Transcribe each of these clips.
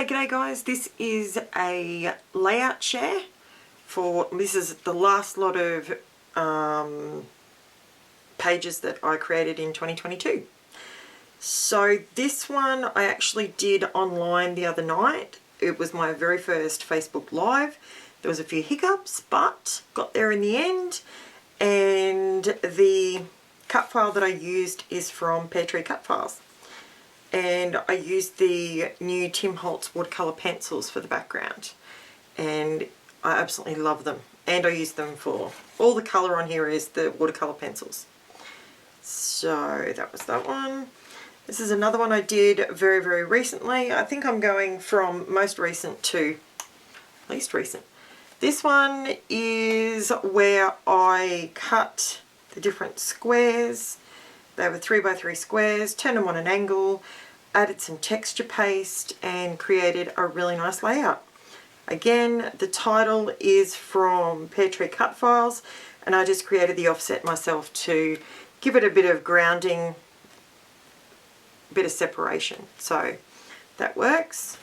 G'day guys, this is a layout share this is the last lot of pages that I created in 2022. So this one I actually did online the other night. It was my very first Facebook Live. There was a few hiccups, but got there in the end. And the cut file that I used is from Pear Tree Cut Files. And I used the new Tim Holtz watercolour pencils for the background, and I absolutely love them, and I use them for all the colour on here is the watercolour pencils. So that was that one. This is another one I did very recently. I think I'm going from most recent to least recent. This one is where I cut the different squares. They were 3x3 squares, turned them on an angle, added some texture paste and created a really nice layout. Again, the title is from Pear Tree Cut Files, and I just created the offset myself to give it a bit of grounding, a bit of separation. So that works.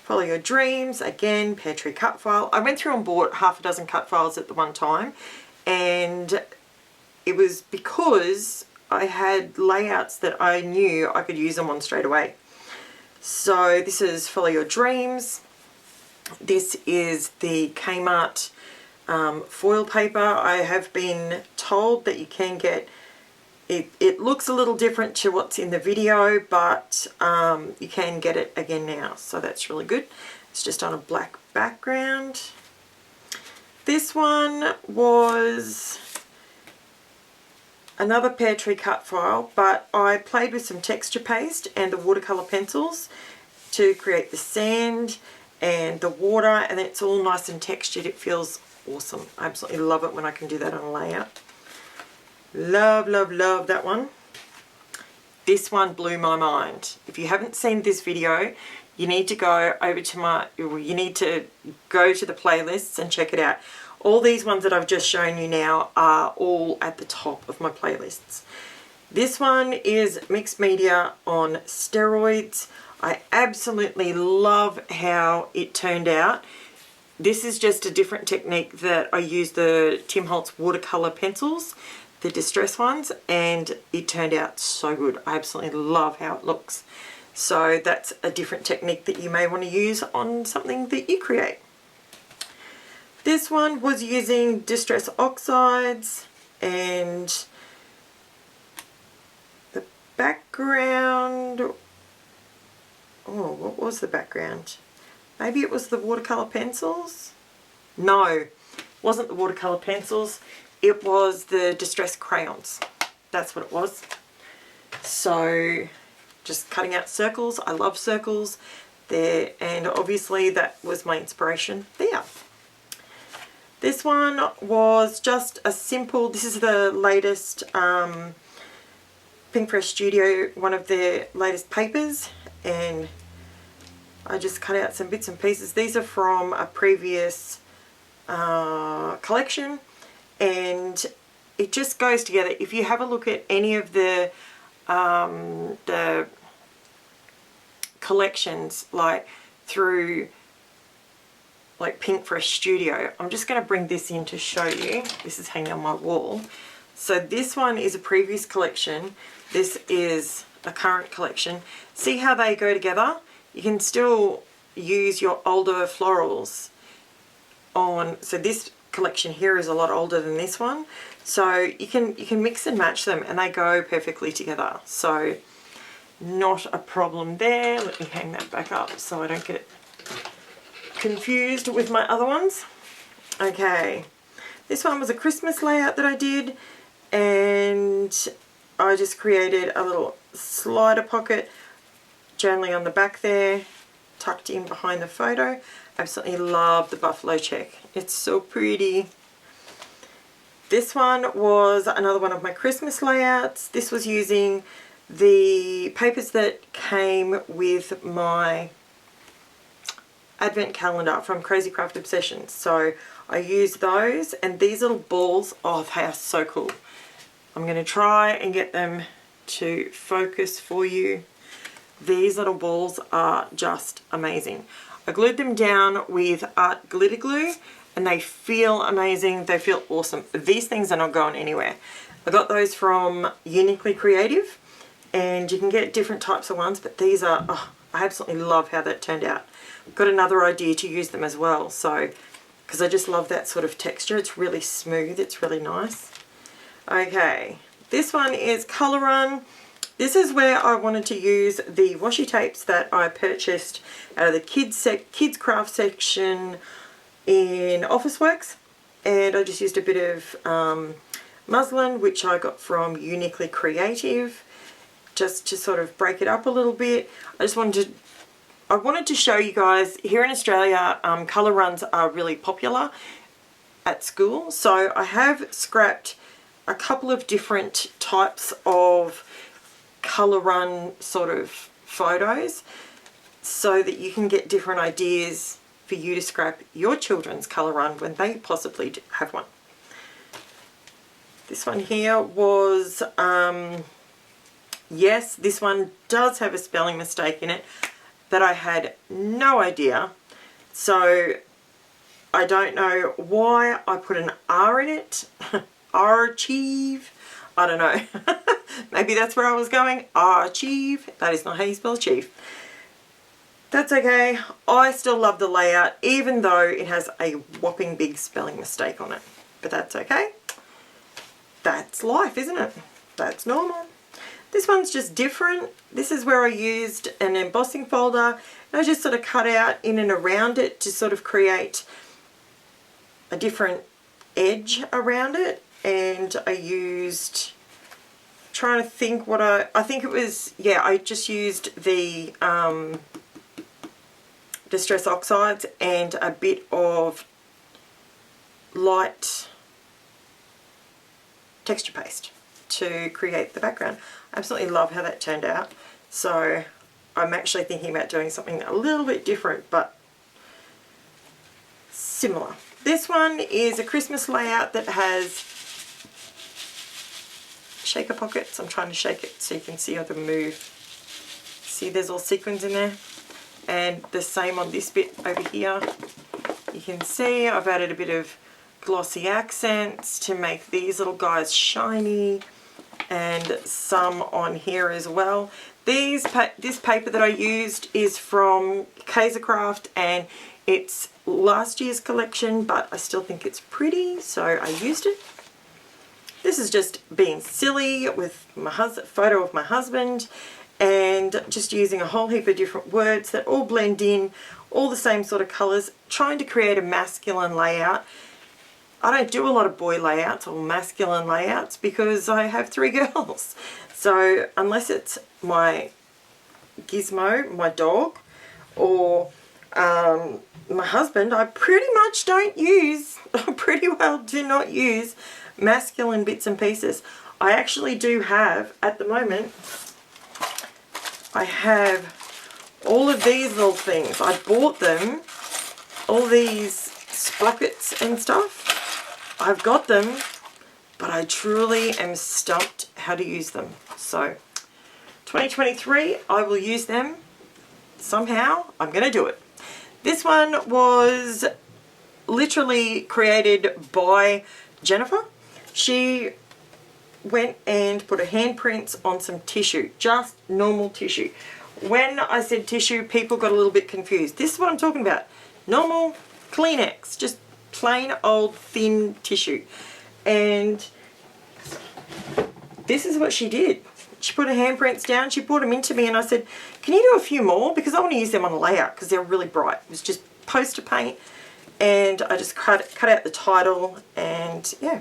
Follow Your Dreams, again, Pear Tree Cut File. I went through and bought half a dozen cut files at the one time, and it was because I had layouts that I knew I could use them on straight away. So this is Follow Your Dreams. This is the Kmart foil paper. I have been told that you can get it. It looks a little different to what's in the video, but you can get it again now, so that's really good. It's just on a black background. This one was another Pear Tree Cut File, but I played with some texture paste and the watercolour pencils to create the sand and the water, and it's all nice and textured. It feels awesome. I absolutely love it when I can do that on a layout. Love that one. This one blew my mind. If you haven't seen this video, you need to go over to you need to go to the playlists and check it out. All these ones that I've just shown you now are all at the top of my playlists. This one is mixed media on steroids. I absolutely love how it turned out. This is just a different technique that I use the Tim Holtz watercolor pencils, the distress ones, and it turned out so good. I absolutely love how it looks. So that's a different technique that you may want to use on something that you create. This one was using Distress Oxides, and the background, oh, what was the background? Maybe it was the watercolour pencils? No, it wasn't the watercolour pencils. It was the Distress crayons. That's what it was. So just cutting out circles. I love circles there, and obviously that was my inspiration there. This one was just a simple, this is the latest Pink Fresh Studio, one of their latest papers, and I just cut out some bits and pieces. These are from a previous collection, and it just goes together. If you have a look at any of the collections, like through like Pink Fresh Studio. I'm just going to bring this in to show you. This is hanging on my wall. So this one is a previous collection. This is a current collection. See how they go together? You can still use your older florals on. So this collection here is a lot older than this one. So you can mix and match them, and they go perfectly together. So not a problem there. Let me hang that back up so I don't get confused with my other ones. Okay, this one was a Christmas layout that I did, and I just created a little slider pocket generally on the back there, tucked in behind the photo. Absolutely love the buffalo check. It's so pretty. This one was another one of my Christmas layouts. This was using the papers that came with my advent calendar from Crazy Craft Obsessions. So I used those, and these little balls, oh, they are so cool. I'm going to try and get them to focus for you. These little balls are just amazing. I glued them down with art glitter glue and they feel amazing. They feel awesome. These things are not going anywhere. I got those from Uniquely Creative and you can get different types of ones, but these are, oh, I absolutely love how that turned out. Got another idea to use them as well, so because I just love that sort of texture. It's really smooth, it's really nice. Okay, this one is Colour Run. This is where I wanted to use the washi tapes that I purchased out of the kids craft section in Officeworks, and I just used a bit of muslin, which I got from Uniquely Creative, just to sort of break it up a little bit. I wanted to show you guys, here in Australia, colour runs are really popular at school. So I have scrapped a couple of different types of colour run sort of photos so that you can get different ideas for you to scrap your children's colour run when they possibly have one. This one here was, yes, this one does have a spelling mistake in it that I had no idea. So I don't know why I put an R in it. Archive. I don't know. Maybe that's where I was going. Archive. That is not how you spell achieve. That's okay. I still love the layout, even though it has a whopping big spelling mistake on it. But that's okay. That's life, isn't it? That's normal. This one's just different. This is where I used an embossing folder and I just sort of cut out in and around it to sort of create a different edge around it. And I used, trying to think what I think it was, yeah, I just used the Distress Oxides and a bit of light texture paste to create the background. I absolutely love how that turned out. So I'm actually thinking about doing something a little bit different but similar. This one is a Christmas layout that has shaker pockets. I'm trying to shake it so you can see how they move. See, there's all sequins in there. And the same on this bit over here. You can see I've added a bit of glossy accents to make these little guys shiny, and some on here as well. This paper that I used is from Kaisercraft and it's last year's collection, but I still think it's pretty, so I used it. This is just being silly with my photo of my husband and just using a whole heap of different words that all blend in, all the same sort of colours, trying to create a masculine layout. I don't do a lot of boy layouts or masculine layouts because I have 3 girls. So unless it's my Gizmo, my dog, or my husband, I pretty much don't use, pretty well do not use masculine bits and pieces. I actually do have, at the moment, I have all of these little things. I bought them, all these sprockets and stuff. I've got them, but I truly am stumped how to use them. So 2023, I will use them somehow. I'm going to do it. This one was literally created by Jennifer. She went and put her handprints on some tissue, just normal tissue. When I said tissue, people got a little bit confused. This is what I'm talking about. Normal Kleenex, just plain old thin tissue. And this is what she did. She put her handprints down, she brought them into me, and I said, can you do a few more? Because I want to use them on a layout because they're really bright. It was just poster paint, and I just cut out the title, and yeah.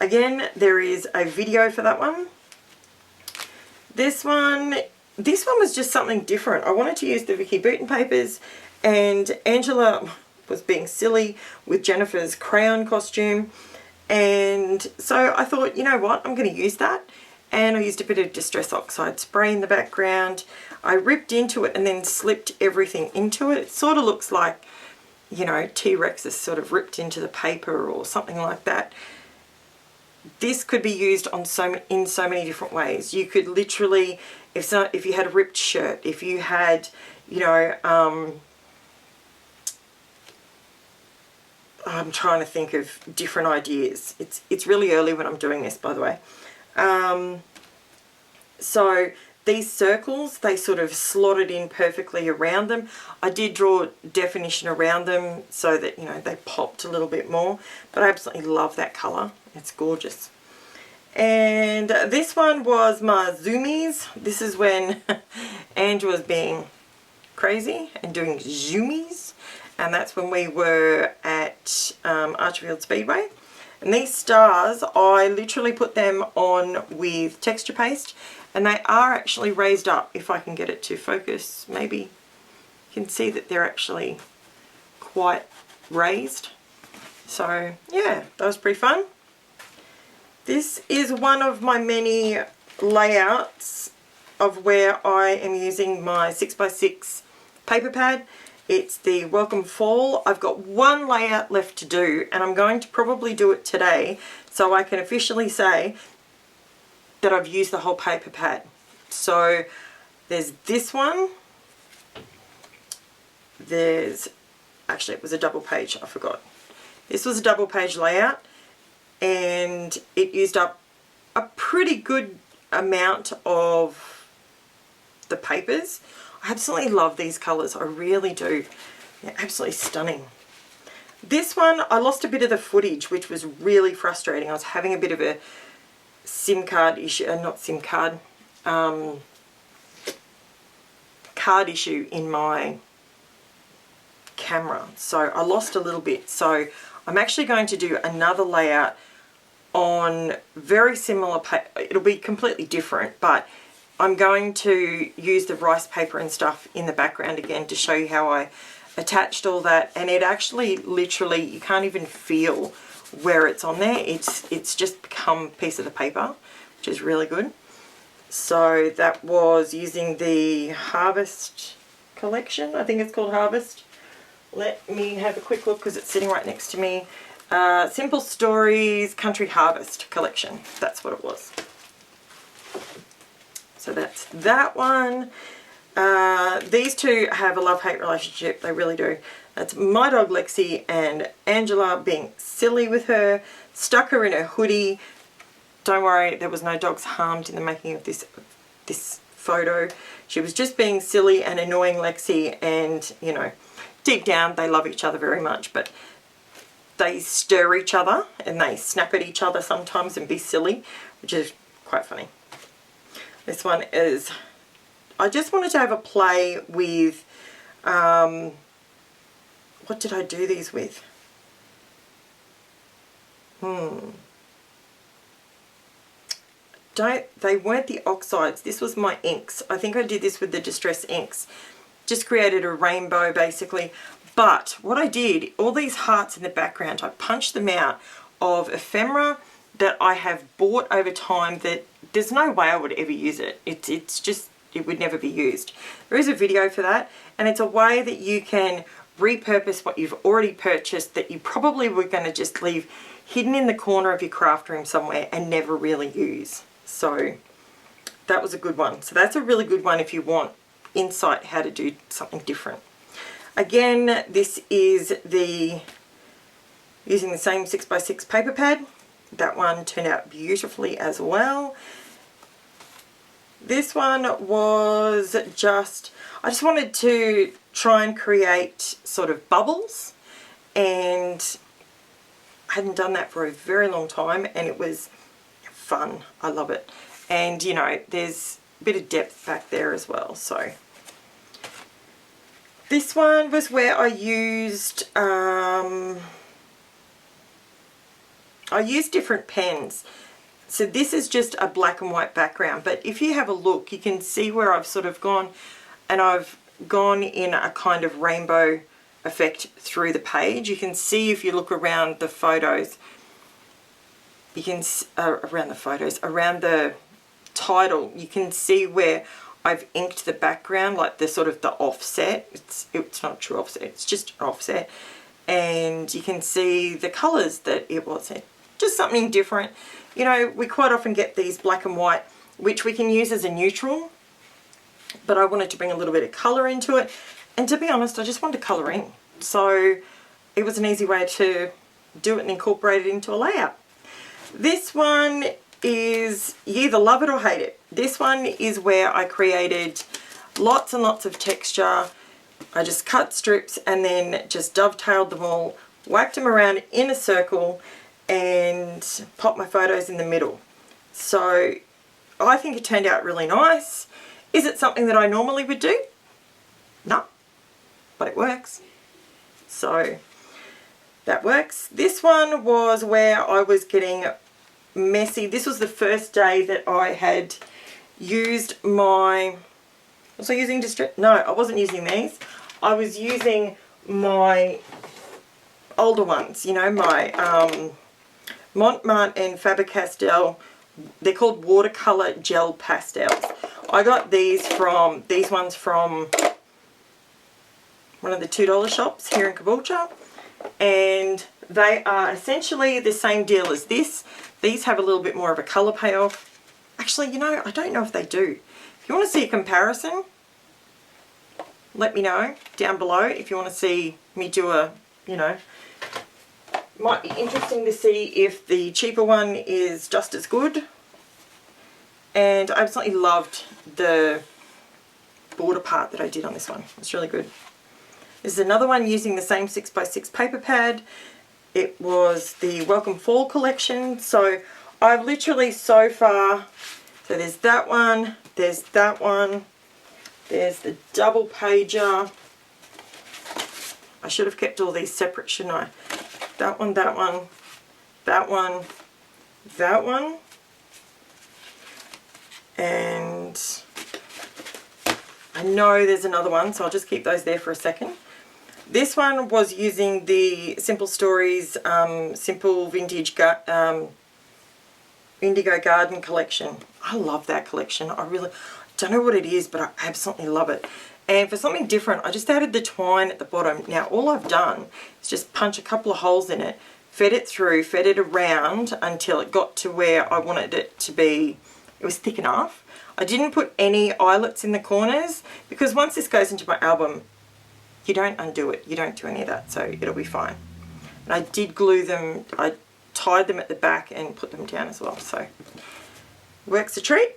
Again, there is a video for that one. This one was just something different. I wanted to use the Vicky Booten papers, and Angela was being silly with Jennifer's crayon costume, and so I thought, you know what, I'm going to use that. And I used a bit of Distress Oxide spray in the background. I ripped into it and then slipped everything into it. It sort of looks like, you know, T-Rex is sort of ripped into the paper or something like that. this could be used on in so many different ways. You could literally, if you had a ripped shirt, if you had, you know, I'm trying to think of different ideas. It's really early when I'm doing this, by the way. So these circles, they sort of slotted in perfectly around them. I did draw definition around them so that, you know, they popped a little bit more. But I absolutely love that colour. It's gorgeous. And this one was my zoomies. This is when Andrew was being crazy and doing zoomies. And that's when we were at Archerfield Speedway. And these stars, I literally put them on with texture paste, and they are actually raised up. If I can get it to focus, maybe you can see that they're actually quite raised. So yeah, that was pretty fun. This is one of my many layouts of where I am using my 6x6 paper pad. It's the Welcome Fall. I've got one layout left to do, and I'm going to probably do it today so I can officially say that I've used the whole paper pad. So there's this one. There's, actually it was a double page, I forgot. This was a double page layout, and it used up a pretty good amount of the papers. I absolutely love these colours, I really do. They're absolutely stunning. This one, I lost a bit of the footage, which was really frustrating. I was having a bit of a SIM card issue, not SIM card, card issue in my camera. So I lost a little bit. So I'm actually going to do another layout on very similar paper. It'll be completely different, but I'm going to use the rice paper and stuff in the background again to show you how I attached all that. And it actually literally, you can't even feel where it's on there. It's just become a piece of the paper, which is really good. So that was using the Harvest collection. I think it's called Harvest. Let me have a quick look because it's sitting right next to me. Simple Stories Country Harvest collection. That's what it was. So that's that one. These two have a love-hate relationship. They really do. That's my dog Lexi and Angela being silly with her. Stuck her in her hoodie. Don't worry, there was no dogs harmed in the making of this photo. She was just being silly and annoying Lexi, and, you know, deep down they love each other very much, but they stir each other and they snap at each other sometimes and be silly, which is quite funny. This one is, I just wanted to have a play with, what did I do these with? They weren't the oxides. This was my inks. I think I did this with the Distress inks. Just created a rainbow basically. But what I did, all these hearts in the background, I punched them out of ephemera that I have bought over time that there's no way I would ever use it. It's just, it would never be used. There is a video for that, and it's a way that you can repurpose what you've already purchased that you probably were going to just leave hidden in the corner of your craft room somewhere and never really use. So that was a good one. So that's a really good one if you want insight how to do something different. Again, this is using the same 6x6 paper pad. That one turned out beautifully as well. This one was just, I just wanted to try and create sort of bubbles, and I hadn't done that for a very long time, and it was fun. I love it. And, you know, there's a bit of depth back there as well. So this one was where I used different pens. So this is just a black and white background, but if you have a look, you can see where I've sort of gone, and I've gone in a kind of rainbow effect through the page. You can see if you look around the photos, you can around the title, you can see where I've inked the background, like the sort of the offset. It's not a true offset, it's just an offset, and you can see the colours that it was in. Just something different. you know, we quite often get these black and white, which we can use as a neutral, but I wanted to bring a little bit of colour into it. And to be honest, I just wanted to colour in. So it was an easy way to do it and incorporate it into a layout. This one is, you either love it or hate it. This one is where I created lots and lots of texture. I just cut strips and then just dovetailed them all, whacked them around in a circle and popped my photos in the middle. So I think it turned out really nice. Is it something that I normally would do? No, but it works. So that works. This one was where I was getting messy. This was the first day that I had used my, was I using no, I wasn't using these. I was using my older ones, you know, my Montmartre and Faber-Castell. They're called watercolor gel pastels. I got these ones from one of the $2 shops here in Caboolture, and they are essentially the same deal as this. These have a little bit more of a colour payoff. Actually, you know, I don't know if they do. If you want to see a comparison, let me know down below if you want to see me do a, you know, might be interesting to see if the cheaper one is just as good. And I absolutely loved the border part that I did on this one. It's really good. This is another one using the same 6x6 paper pad. It was the Welcome Fall collection. So I've literally so far, so there's that one, there's that one, there's the double pager. I should have kept all these separate, shouldn't I? That one, that one, that one, that one, and I know there's another one, so I'll just keep those there for a second. This one was using the Simple Stories Simple Vintage Indigo Garden collection. I love that collection. I really don't know what it is, but I absolutely love it. And for something different, I just added the twine at the bottom. Now, all I've done is just punch a couple of holes in it, fed it through, fed it around until it got to where I wanted it to be. It was thick enough. I didn't put any eyelets in the corners because once this goes into my album, you don't undo it. You don't do any of that, so it'll be fine. And I did glue them. I tied them at the back and put them down as well, so works a treat.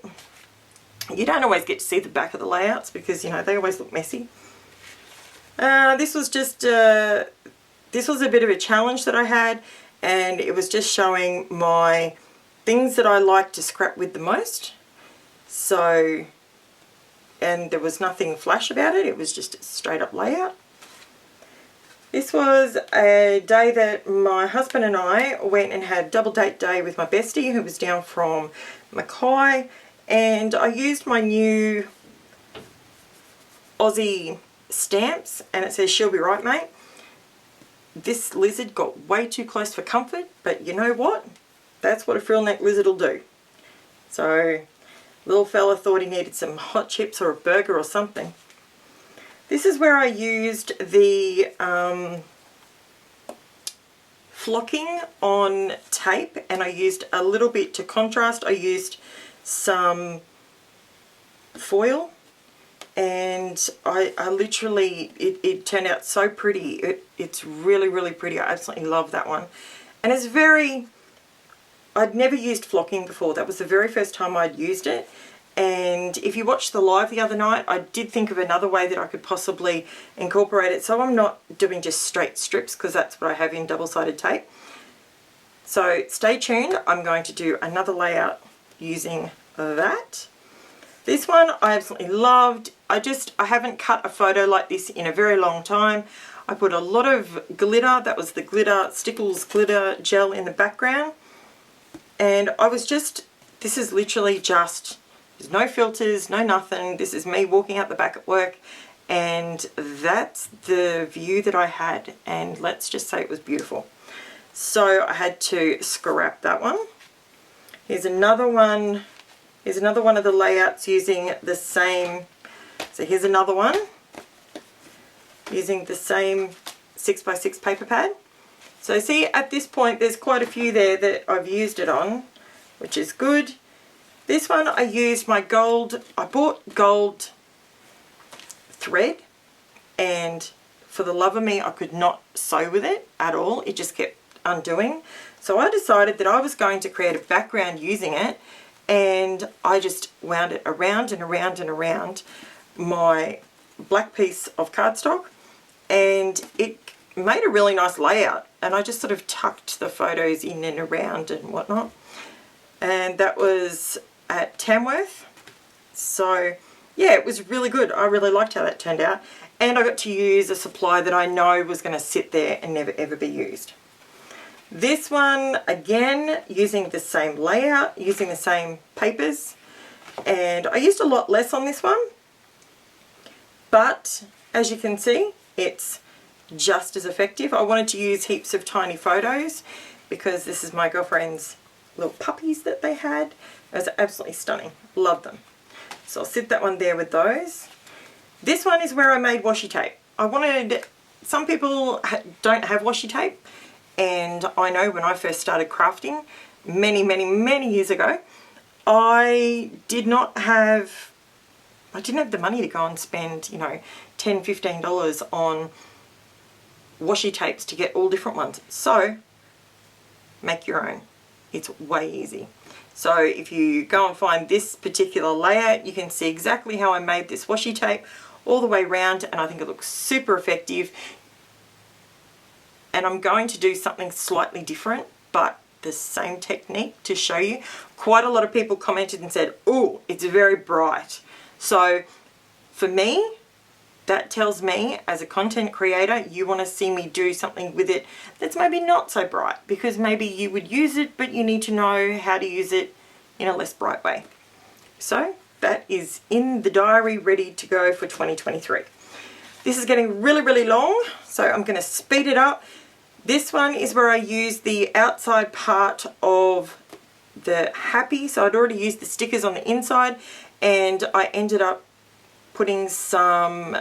You don't always get to see the back of the layouts because, you know, they always look messy. This was just, this was a bit of a challenge that I had, and it was just showing my things that I like to scrap with the most. So, and there was nothing flash about it. It was just a straight up layout. This was a day that my husband and I went and had double date day with my bestie who was down from Mackay. And I used my new Aussie stamps, and it says, "She'll be right, mate." This lizard got way too close for comfort, but you know what? That's what a frill neck lizard will do. So, little fella thought he needed some hot chips or a burger or something. This is where I used the flocking on tape, and I used a little bit to contrast. I used some foil, and I literally, it turned out so pretty. It's really, really pretty. I absolutely love that one. And it's very, I'd never used flocking before. That was the very first time I'd used it. And if you watched the live the other night, I did think of another way that I could possibly incorporate it. So I'm not doing just straight strips because that's what I have in double-sided tape. So stay tuned. I'm going to do another layout using that. This one I absolutely loved. I haven't cut a photo like this in a very long time. I put a lot of glitter. That was the glitter, Stickles glitter gel in the background. And I was just, this is literally just, there's no filters, no nothing. This is me walking out the back at work, and that's the view that I had, and let's just say it was beautiful. So I had to scrap that one. Here's another one. Here's another one of the layouts using the same, so here's another one using the same 6x6 paper pad. So see, at this point there's quite a few there that I've used it on. which is good. This one I used my gold, I bought gold thread, and for the love of me I could not sew with it at all. It just kept undoing. So I decided that I was going to create a background using it, and I just wound it around and around and around my black piece of cardstock, and it made a really nice layout. And I just sort of tucked the photos in and around and whatnot. And that was at Tamworth. So yeah, it was really good. I really liked how that turned out. And I got to use a supply that I know was going to sit there and never ever be used. This one, again, using the same layout, using the same papers. And I used a lot less on this one. But as you can see, it's just as effective. I wanted to use heaps of tiny photos because this is my girlfriend's little puppies that they had. It was absolutely stunning. Love them. So I'll sit that one there with those. This one is where I made washi tape. I wanted, some people don't have washi tape, and I know when I first started crafting many years ago, I didn't have the money to go and spend, you know, $10, $15 on washi tapes to get all different ones. So make your own. It's way easy. So if you go and find this particular layout, you can see exactly how I made this washi tape all the way around, and I think it looks super effective. And I'm going to do something slightly different, but the same technique to show you. Quite a lot of people commented and said, oh, it's very bright. So for me, that tells me as a content creator, you want to see me do something with it that's maybe not so bright, because maybe you would use it, but you need to know how to use it in a less bright way. So that is in the diary, ready to go for 2023. This is getting really long, so I'm going to speed it up. This one is where I use the outside part of the Happy. So I'd already used the stickers on the inside, and I ended up putting some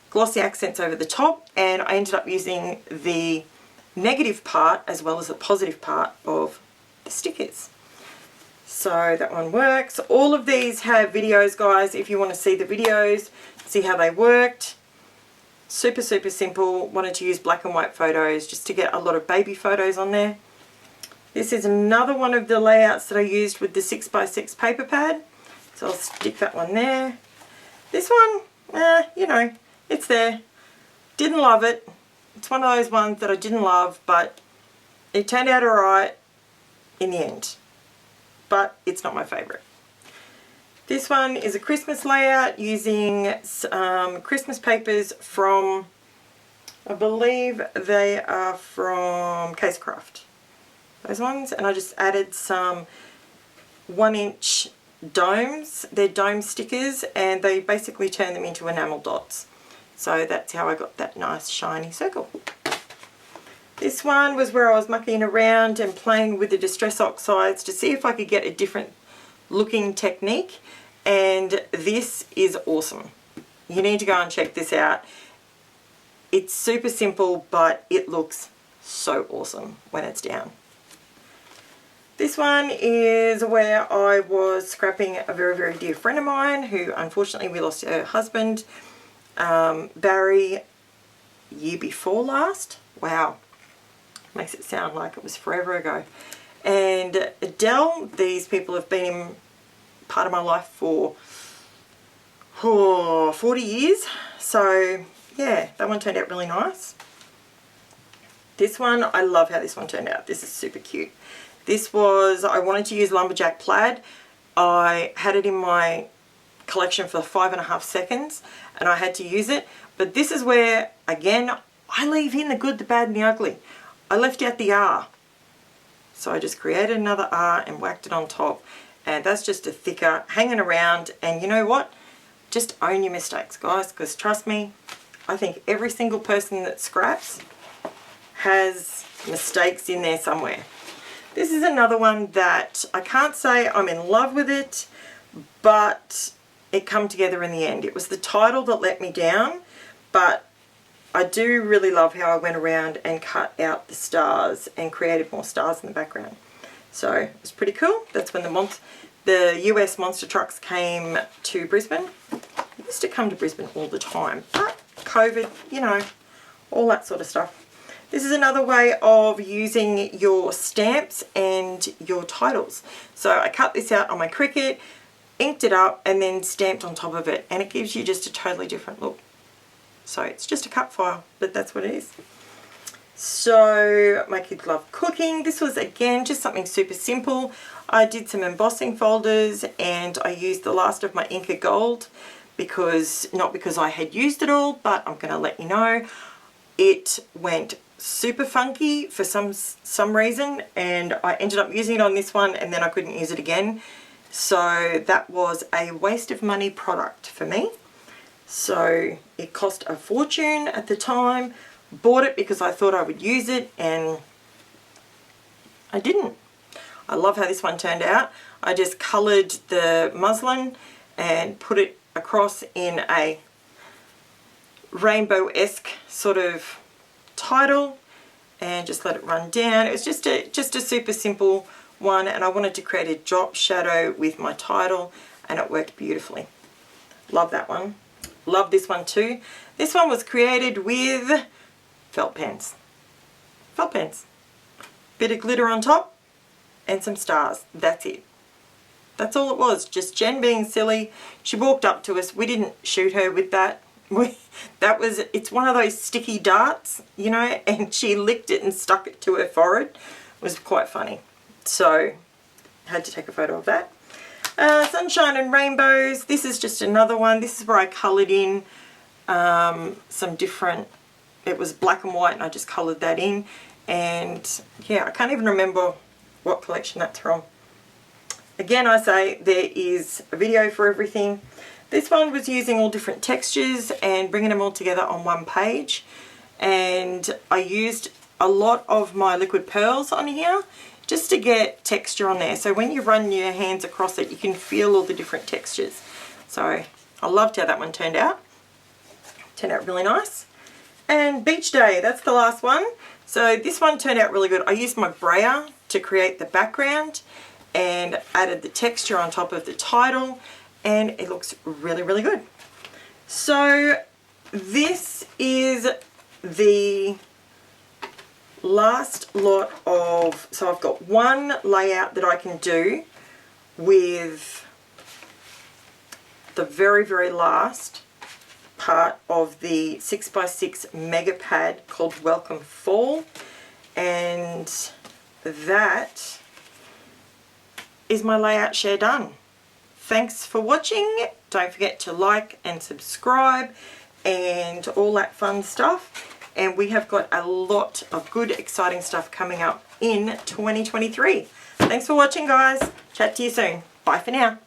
glossy accents over the top, and I ended up using the negative part as well as the positive part of the stickers. So that one works. All of these have videos, guys, if you want to see the videos, see how they worked. Super simple. Wanted to use black and white photos just to get a lot of baby photos on there. This is another one of the layouts that I used with the 6x6 paper pad. So I'll stick that one there. This one, you know, it's there. Didn't love it. It's one of those ones that I didn't love, but it turned out alright in the end. But it's not my favourite. This one is a Christmas layout using some Christmas papers from, I believe they are from Casecraft. Those ones. And I just added some 1-inch domes. They're dome stickers, and they basically turn them into enamel dots. So that's how I got that nice shiny circle. This one was where I was mucking around and playing with the Distress Oxides to see if I could get a different looking technique, and this is awesome. You need to go and check this out. It's super simple, but it looks so awesome when it's down. This one is where I was scrapping a very dear friend of mine who unfortunately we lost her husband, Barry, year before last. Wow, makes it sound like it was forever ago. And Adele, these people have been part of my life for 40 years. So yeah, that one turned out really nice. This one, I love how this one turned out. This is super cute. This was, I wanted to use lumberjack plaid. I had it in my collection for 5.5 seconds and I had to use it. But this is where, again, I leave in the good, the bad and the ugly. I left out the R. So I just created another R and whacked it on top. And that's just a thicker hanging around. And you know what? Just own your mistakes, guys, because trust me, I think every single person that scraps has mistakes in there somewhere. This is another one that I can't say I'm in love with it, but it come together in the end. It was the title that let me down, but I do really love how I went around and cut out the stars and created more stars in the background. So it's pretty cool. That's when the US monster trucks came to Brisbane. They used to come to Brisbane all the time, but COVID, you know, all that sort of stuff. This is another way of using your stamps and your titles. So I cut this out on my Cricut, inked it up, and then stamped on top of it, and it gives you just a totally different look. So it's just a cut file, but that's what it is. So my kids love cooking. This was, again, just something super simple. I did some embossing folders, and I used the last of my Inca Gold because, not because I had used it all, but I'm going to let you know, it went super funky for some reason, and I ended up using it on this one, and then I couldn't use it again. So that was a waste of money product for me. So it cost a fortune at the time. Bought it because I thought I would use it, and I didn't. I love how this one turned out. I just coloured the muslin and put it across in a rainbow-esque sort of title and just let it run down. It was just a super simple one, and I wanted to create a drop shadow with my title, and it worked beautifully. Love that one. Love this one too. This one was created with felt pens. Felt pens. Bit of glitter on top and some stars. That's it. That's all it was. Just Jen being silly. She walked up to us. We didn't shoot her with that. It's one of those sticky darts, you know, and she licked it and stuck it to her forehead. It was quite funny. So I had to take a photo of that. Sunshine and Rainbows. This is just another one. This is where I coloured in some different, it was black and white, and I just coloured that in. And yeah, I can't even remember what collection that's from. Again, I say there is a video for everything. This one was using all different textures and bringing them all together on one page. And I used a lot of my liquid pearls on here just to get texture on there. So when you run your hands across it, you can feel all the different textures. So I loved how that one turned out. Turned out really nice. And Beach Day, that's the last one. So this one turned out really good. I used my brayer to create the background and added the texture on top of the title, and it looks really, really good. So this is the last lot of, so I've got one layout that I can do with the very, very last part of the 6x6 mega pad called Welcome Fall, and that is my layout share done. Thanks for watching. Don't forget to like and subscribe and all that fun stuff. And we have got a lot of good, exciting stuff coming up in 2023. Thanks for watching, guys. Chat to you soon. Bye for now.